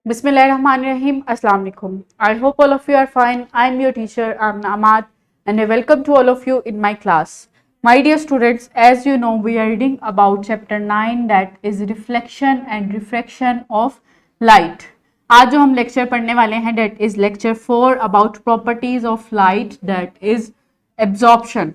Bismillahirrahmanirrahim. Assalamu alaikum. I hope all of you are fine. I am your teacher, Amna Ahmad, and I welcome to all of you in my class. My dear students, as you know, we are reading about chapter 9, that is reflection and refraction of light. आज जो हम lecture पढ़ने वाले हैं that is lecture 4 about properties of light, that is absorption.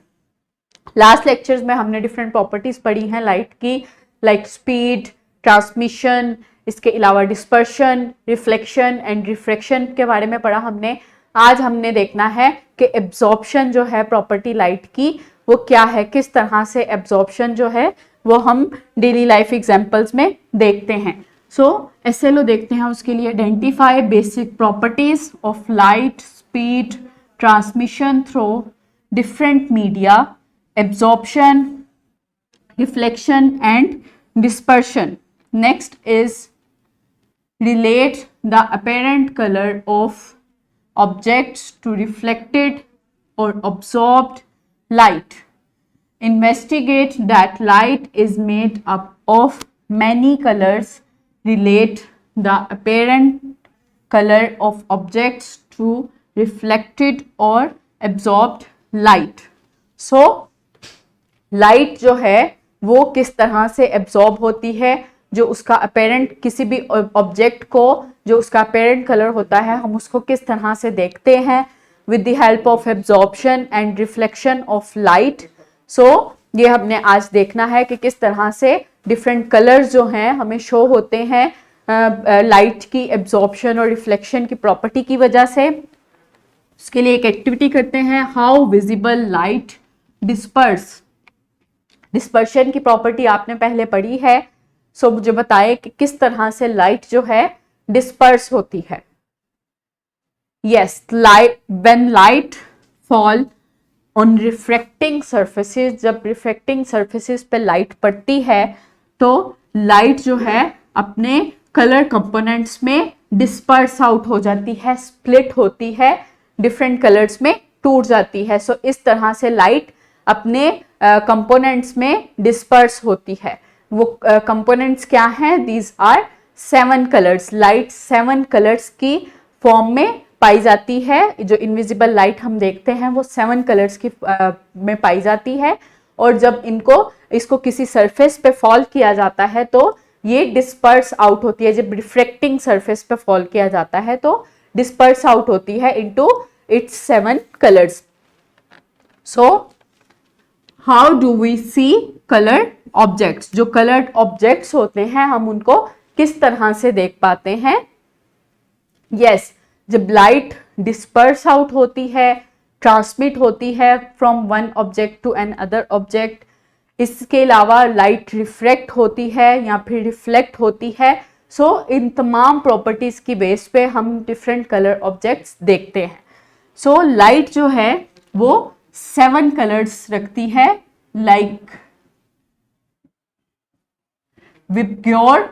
Last lectures में हमने different properties पढ़ी हैं लाइट की, लाइक स्पीड, ट्रांसमिशन, इसके अलावा डिस्पर्शन, रिफ्लेक्शन एंड रिफ्रैक्शन के बारे में पढ़ा हमने. आज हमने देखना है कि एब्जॉर्प्शन जो है प्रॉपर्टी लाइट की वो क्या है, किस तरह से एब्जॉर्प्शन जो है वो हम डेली लाइफ एग्जांपल्स में देखते हैं. सो एसएलओ देखते हैं. उसके लिए identify basic properties of light, speed, transmission through different media, absorption, reflection and dispersion. Next is relate the apparent color of objects to reflected or absorbed light. Investigate that light is made up of many colors. Relate the apparent color of objects to reflected or absorbed light. So light जो है वो किस तरह से absorb होती है, जो उसका अपेरेंट किसी भी ऑब्जेक्ट को जो उसका अपेरेंट कलर होता है हम उसको किस तरह से देखते हैं with the help of absorption and reflection of light. So ये हमने आज देखना है कि किस तरह से डिफरेंट कलर्स जो हैं हमें शो होते हैं लाइट की एब्जॉर्प्शन और रिफ्लेक्शन की प्रॉपर्टी की वजह से. उसके लिए एक एक्टिविटी करते हैं. How visible light disperse. Dispersion की प्रॉपर्टी आपने पहले पढ़ी है. सो मुझे बताएं कि किस तरह से लाइट जो है डिस्पर्स होती है. Yes, light when light fall on refracting surfaces, जब रिफ्रैक्टिंग सरफेसेस पे लाइट पड़ती है तो लाइट जो है अपने कलर कंपोनेंट्स में डिस्पर्स आउट हो जाती है, स्प्लिट होती है, डिफरेंट कलर्स में टूट जाती है. सो इस तरह से लाइट अपने कंपोनेंट्स में डिस्पर्स होती है. वो कंपोनेंट्स क्या हैं? These are 7 colours. Light 7 colours की फॉर्म में पाई जाती है. जो इनविजिबल लाइट हम देखते हैं वो 7 कलर्स की में पाई जाती है. और जब इसको किसी सरफेस पे फॉल किया जाता है तो ये डिस्पर्स आउट होती है. जब रिफ्रैक्टिंग सरफेस पे फॉल किया जाता है तो डिस्पर्स आउट होती है into its 7 colours. So how do we see coloured objects. जो कलर्ड ऑब्जेक्ट्स होते हैं हम उनको किस तरह से देख पाते हैं? यस, जब लाइट डिस्पर्स आउट होती है, ट्रांसमिट होती है from one object to another object. इसके अलावा लाइट रिफ्लेक्ट होती है या फिर रिफ्लेक्ट होती है. सो इन तमाम प्रॉपर्टीज की बेस पे हम डिफरेंट कलर ऑब्जेक्ट्स देखते हैं. सो लाइट जो है वो 7 कलर्स रखती है, लाइक विबग्योर,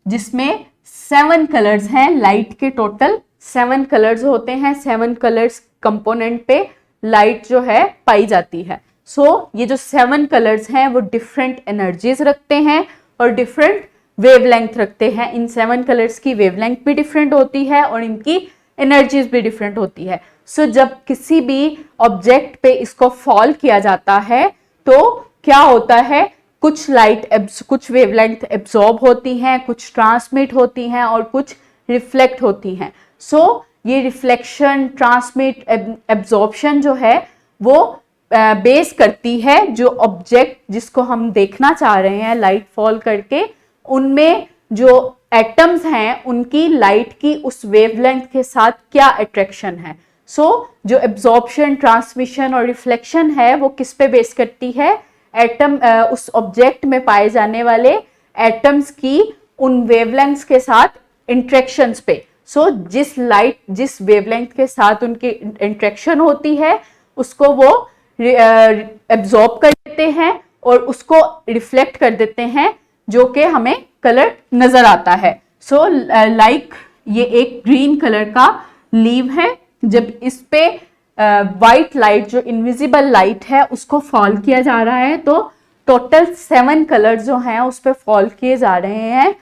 जिसमें 7 कलर्स हैं. लाइट के टोटल 7 कलर्स होते हैं. 7 कलर्स कंपोनेंट पे लाइट जो है पाई जाती है. सो ये जो 7 कलर्स हैं वो डिफरेंट एनर्जीज रखते हैं और डिफरेंट वेवलेंथ रखते हैं. इन 7 कलर्स की वेवलेंथ भी डिफरेंट होती है और इनकी एनर्जीज भी डिफरेंट होती है. सो जब किसी भी ऑब्जेक्ट पे इसको फॉल किया जाता है तो क्या होता है, कुछ वेवलेंथ एब्जॉर्ब होती हैं, कुछ ट्रांसमिट होती हैं और कुछ रिफ्लेक्ट होती हैं. सो ये रिफ्लेक्शन, ट्रांसमिट, एब्जॉर्प्शन जो है वो बेस करती है जो ऑब्जेक्ट जिसको हम देखना चाह रहे हैं लाइट फॉल करके, उनमें जो एटम्स हैं उनकी लाइट की उस वेवलेंथ के साथ क्या अट्रैक्शन है. सो जो एब्जॉर्प्शन, ट्रांसमिशन और रिफ्लेक्शन है वो किस पे बेस करती है? एटम, उस ऑब्जेक्ट में पाए जाने वाले एटम्स की उन वेवलेंथ्स के साथ इंट्रैक्शंस पे. सो जिस वेवलेंथ के साथ उनकी इंट्रैक्शन होती है उसको वो एब्जॉर्ब कर देते हैं और उसको रिफ्लेक्ट कर देते हैं, जो कि हमें कलर नजर आता है. सो लाइक ये एक ग्रीन कलर का लीव है. जब इस पे वाइट लाइट, जो इनविजिबल लाइट है, उसको फॉल किया जा रहा है तो टोटल 7 कलर जो हैं उस पे फॉल किए जा रहे हैं.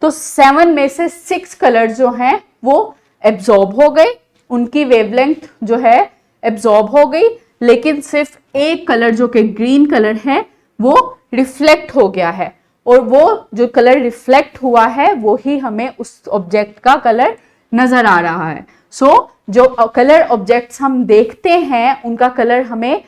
तो 7 में से 6 कलर जो हैं वो एब्जॉर्ब हो गए, उनकी वेवलेंथ जो है एब्जॉर्ब हो गई, लेकिन सिर्फ एक कलर जो कि ग्रीन कलर है वो रिफ्लेक्ट हो गया है, और वो जो कलर रिफ्लेक्ट हुआ है वो ही हमें उस ऑब्जेक्ट का कलर नजर आ रहा है। सो जो कलर ऑब्जेक्ट्स हम देखते हैं उनका कलर हमें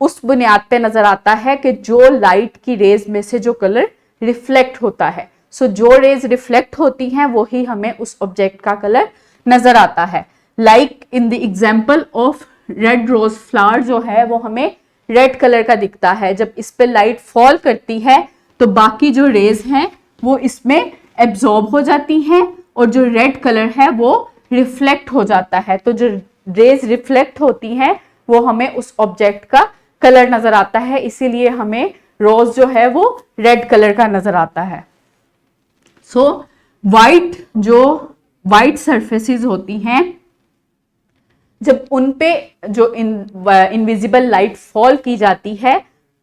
उस बुनियाद पे नजर आता है कि जो लाइट की रेज में से जो कलर रिफ्लेक्ट होता है। सो जो रेज रिफ्लेक्ट होती हैं वो ही हमें उस ऑब्जेक्ट का कलर नजर आता है। Like in the example of red rose flower जो है वो हमें रेड कलर का दिखता है। जब इस पे लाइट फॉल करती है तो बाकी जो रेज हैं वो इसमें एब्जॉर्ब हो जाती हैं, और जो रेड कलर है वो रिफ्लेक्ट हो जाता है। तो जो रेज रिफ्लेक्ट होती हैं वो हमें उस ऑब्जेक्ट का कलर नजर आता है, इसीलिए हमें रोज जो है वो रेड कलर का नजर आता है। सो वाइट सरफेसेस होती हैं, जब उन पे जो इनविजिबल लाइट फॉल की जाती है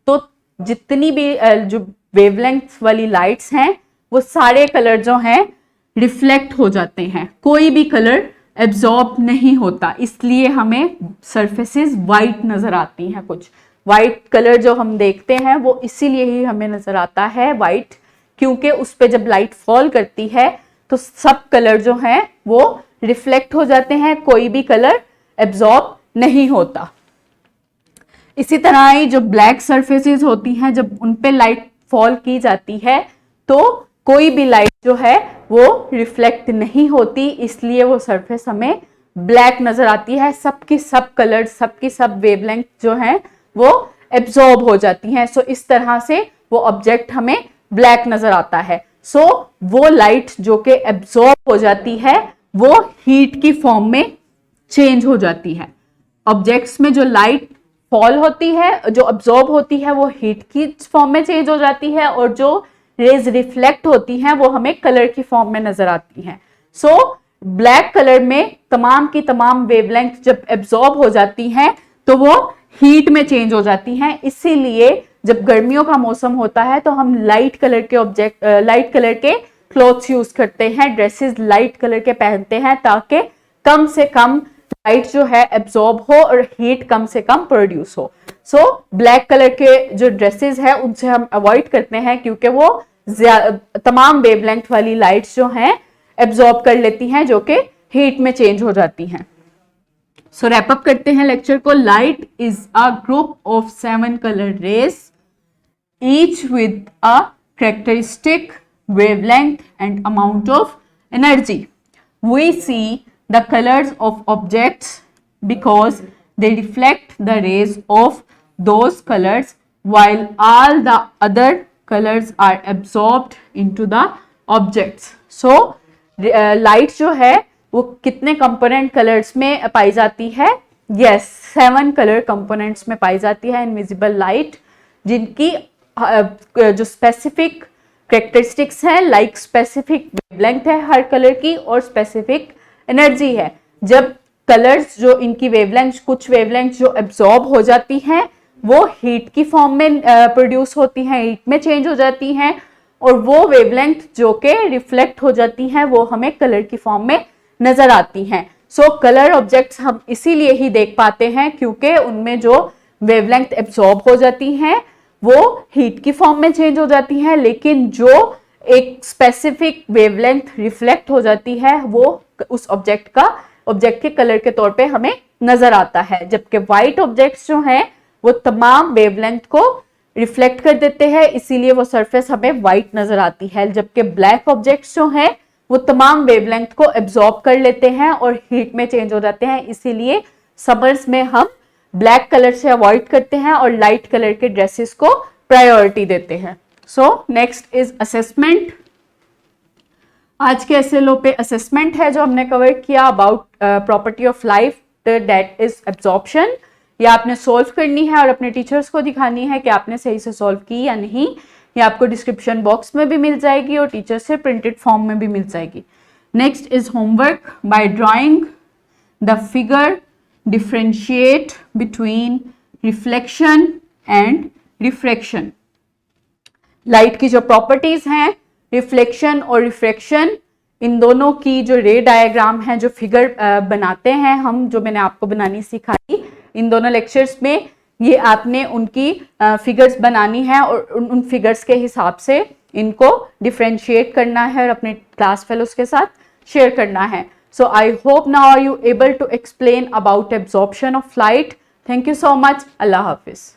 तो जितनी भी जो वेवलेंथ वाली लाइट्स हैं वो सारे कलर जो हैं रिफ्लेक्ट हो जाते हैं, कोई भी कलर एब्जॉर्ब नहीं होता, इसलिए हमें सरफेसेस वाइट नजर आती हैं। कुछ वाइट कलर जो हम देखते हैं वो इसीलिए ही हमें नजर आता है वाइट, क्योंकि उस पे जब लाइट फॉल करती है तो सब कलर जो हैं वो रिफ्लेक्ट हो जाते हैं, कोई भी कलर एब्जॉर्ब नहीं होता। इसी तरह ही जो ब्लैक सरफेसेस होती हैं जब उन पे लाइट फॉल की जाती है तो कोई भी लाइट जो है वो रिफ्लेक्ट नहीं होती, इसलिए वो सरफेस हमें ब्लैक नजर आती है। सबकी सब कलर, सबकी सब वेवलेंथ जो है वो एब्जॉर्ब हो जाती हैं। सो इस तरह से वो ऑब्जेक्ट हमें ब्लैक नजर आता है। सो वो लाइट जो कि एब्जॉर्ब हो जाती है वो हीट की फॉर्म में चेंज हो जाती है। ऑब्जेक्ट्स में जो लाइट फॉल होती है, जो अब्जॉर्ब होती है, वो हीट की फॉर्म में चेंज हो जाती है, और जो रेज रिफ्लेक्ट होती हैं वो हमें कलर की फॉर्म में नजर आती हैं। सो ब्लैक कलर में तमाम की तमाम वेवलेंथ जब एब्जॉर्ब हो जाती हैं तो वो हीट में चेंज हो जाती हैं। इसीलिए जब गर्मियों का मौसम होता है तो हम लाइट कलर के क्लॉथ्स यूज करते हैं, ड्रेसेस लाइट कलर के पहनते हैं, ताकि कम से कम लाइट जो है एब्जॉर्ब हो और हीट कम से कम प्रोड्यूस हो। सो ब्लैक कलर के जो ड्रेसेस है उनसे हम अवॉइड करते हैं, क्योंकि वो तमाम वेवलेंथ वाली लाइट्स जो हैं एब्जॉर्ब कर लेती हैं, जो कि हीट में चेंज हो जाती हैं। सो रैप अप करते हैं लेक्चर को। Light is a group of 7 colour rays, each with a characteristic wavelength and amount of energy. We see the colors of objects because they reflect the rays of those colors, while all the other colors are absorbed into the objects. So light जो है वो कितने component colours में पाई जाती है? Yes, 7 colour components में पाई जाती है इनविजिबल लाइट, जिनकी जो स्पेसिफिक कैरेक्टरिस्टिक्स है, लाइक स्पेसिफिक वेवलेंथ है हर कलर की और स्पेसिफिक एनर्जी है। जब कलर्स जो इनकी वेवलेंथ, कुछ वेवलेंथ जो एब्जॉर्ब हो जाती हैं वो हीट की फॉर्म में प्रोड्यूस होती हैं, हीट में चेंज हो जाती हैं, और वो वेवलेंथ जो कि रिफ्लेक्ट हो जाती हैं वो हमें कलर की फॉर्म में नजर आती हैं। सो कलर ऑब्जेक्ट्स हम इसीलिए ही देख पाते हैं क्योंकि उनमें जो वेवलेंथ एब्जॉर्ब हो जाती हैं वो हीट की फॉर्म में चेंज हो जाती है, लेकिन जो एक स्पेसिफिक वेवलेंथ रिफ्लेक्ट हो जाती है वो उस ऑब्जेक्ट के कलर के तौर पे हमें नजर आता है। जबकि व्हाइट ऑब्जेक्ट्स जो हैं वो तमाम वेवलेंथ को रिफ्लेक्ट कर देते हैं, इसीलिए वो सरफेस हमें व्हाइट नजर आती है। जबकि ब्लैक ऑब्जेक्ट्स जो हैं वो तमाम वेवलेंथ को एब्जॉर्ब कर लेते हैं और हीट में चेंज हो जाते हैं, इसीलिए समर्स में हम ब्लैक कलर से अवॉइड करते हैं और लाइट कलर के ड्रेसेस को प्रायोरिटी देते हैं। So next is assessment. आज के एसएलओ पे असेसमेंट है जो हमने कवर किया about property of light that is absorption. ये आपने सॉल्व करनी है और अपने टीचर्स को दिखानी है कि आपने सही से सॉल्व की या नहीं। ये आपको डिस्क्रिप्शन बॉक्स में भी मिल जाएगी और टीचर से प्रिंटेड फॉर्म में भी मिल जाएगी। Next is homework. By drawing the figure differentiate between reflection and refraction। लाइट की जो प्रॉपर्टीज हैं रिफ्लेक्शन और रिफ्रैक्शन, इन दोनों की जो रे डायग्राम है, जो फिगर बनाते हैं हम, जो मैंने आपको बनानी सिखाई इन दोनों लेक्चर्स में, ये आपने उनकी फिगर्स बनानी है और उन फिगर्स के हिसाब से इनको डिफ्रेंशिएट करना है और अपने क्लास फेलोज के साथ शेयर करना है. So I hope now are you able to explain about absorption of light. Thank you so much. Allah Hafiz.